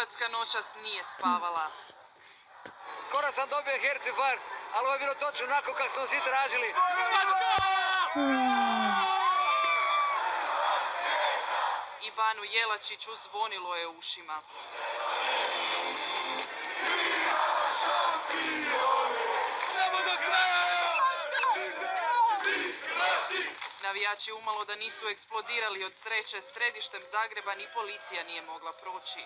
Hrvatska noćas nije spavala. Skoro sam dobio hercinfarkt, ali ovo je bilo točno onako kako smo svi tražili. I Banu Jelačiću zvonilo je ušima. Navijači umalo da nisu eksplodirali od sreće, središtem Zagreba ni policija nije mogla proći.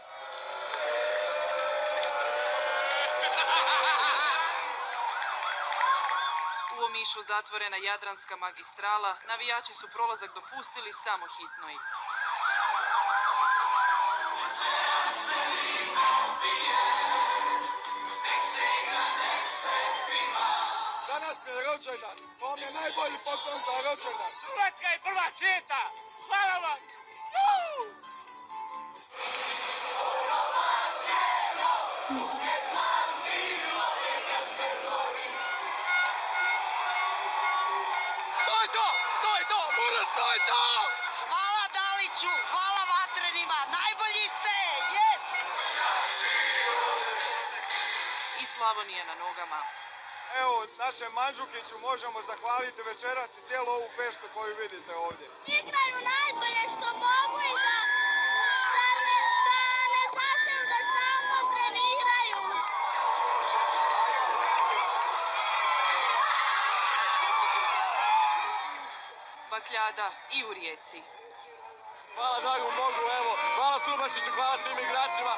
U Omišu zatvorena Jadranska magistrala, navijači su prolazak dopustili samo hitnoj. Danas mi je rođendan, ovo mi je najbolji poklon za rođendan. Hrvatska je prva svijeta! Hvala vam! To je to! To je to! Muras, to je to! Hvala Daliću, hvala Vatrenima, najbolji ste, yes! I Slavonija na nogama. Evo, našem Mandžukiću možemo zahvaliti večeras i cijelu ovu feštu koju vidite ovdje. Igraju najbolje što mogu i da ne zastaju, da stalno treniraju. Bakljada i u Rijeci. Hvala dragom Bogu, evo, hvala Subašiću, hvala svim igračima.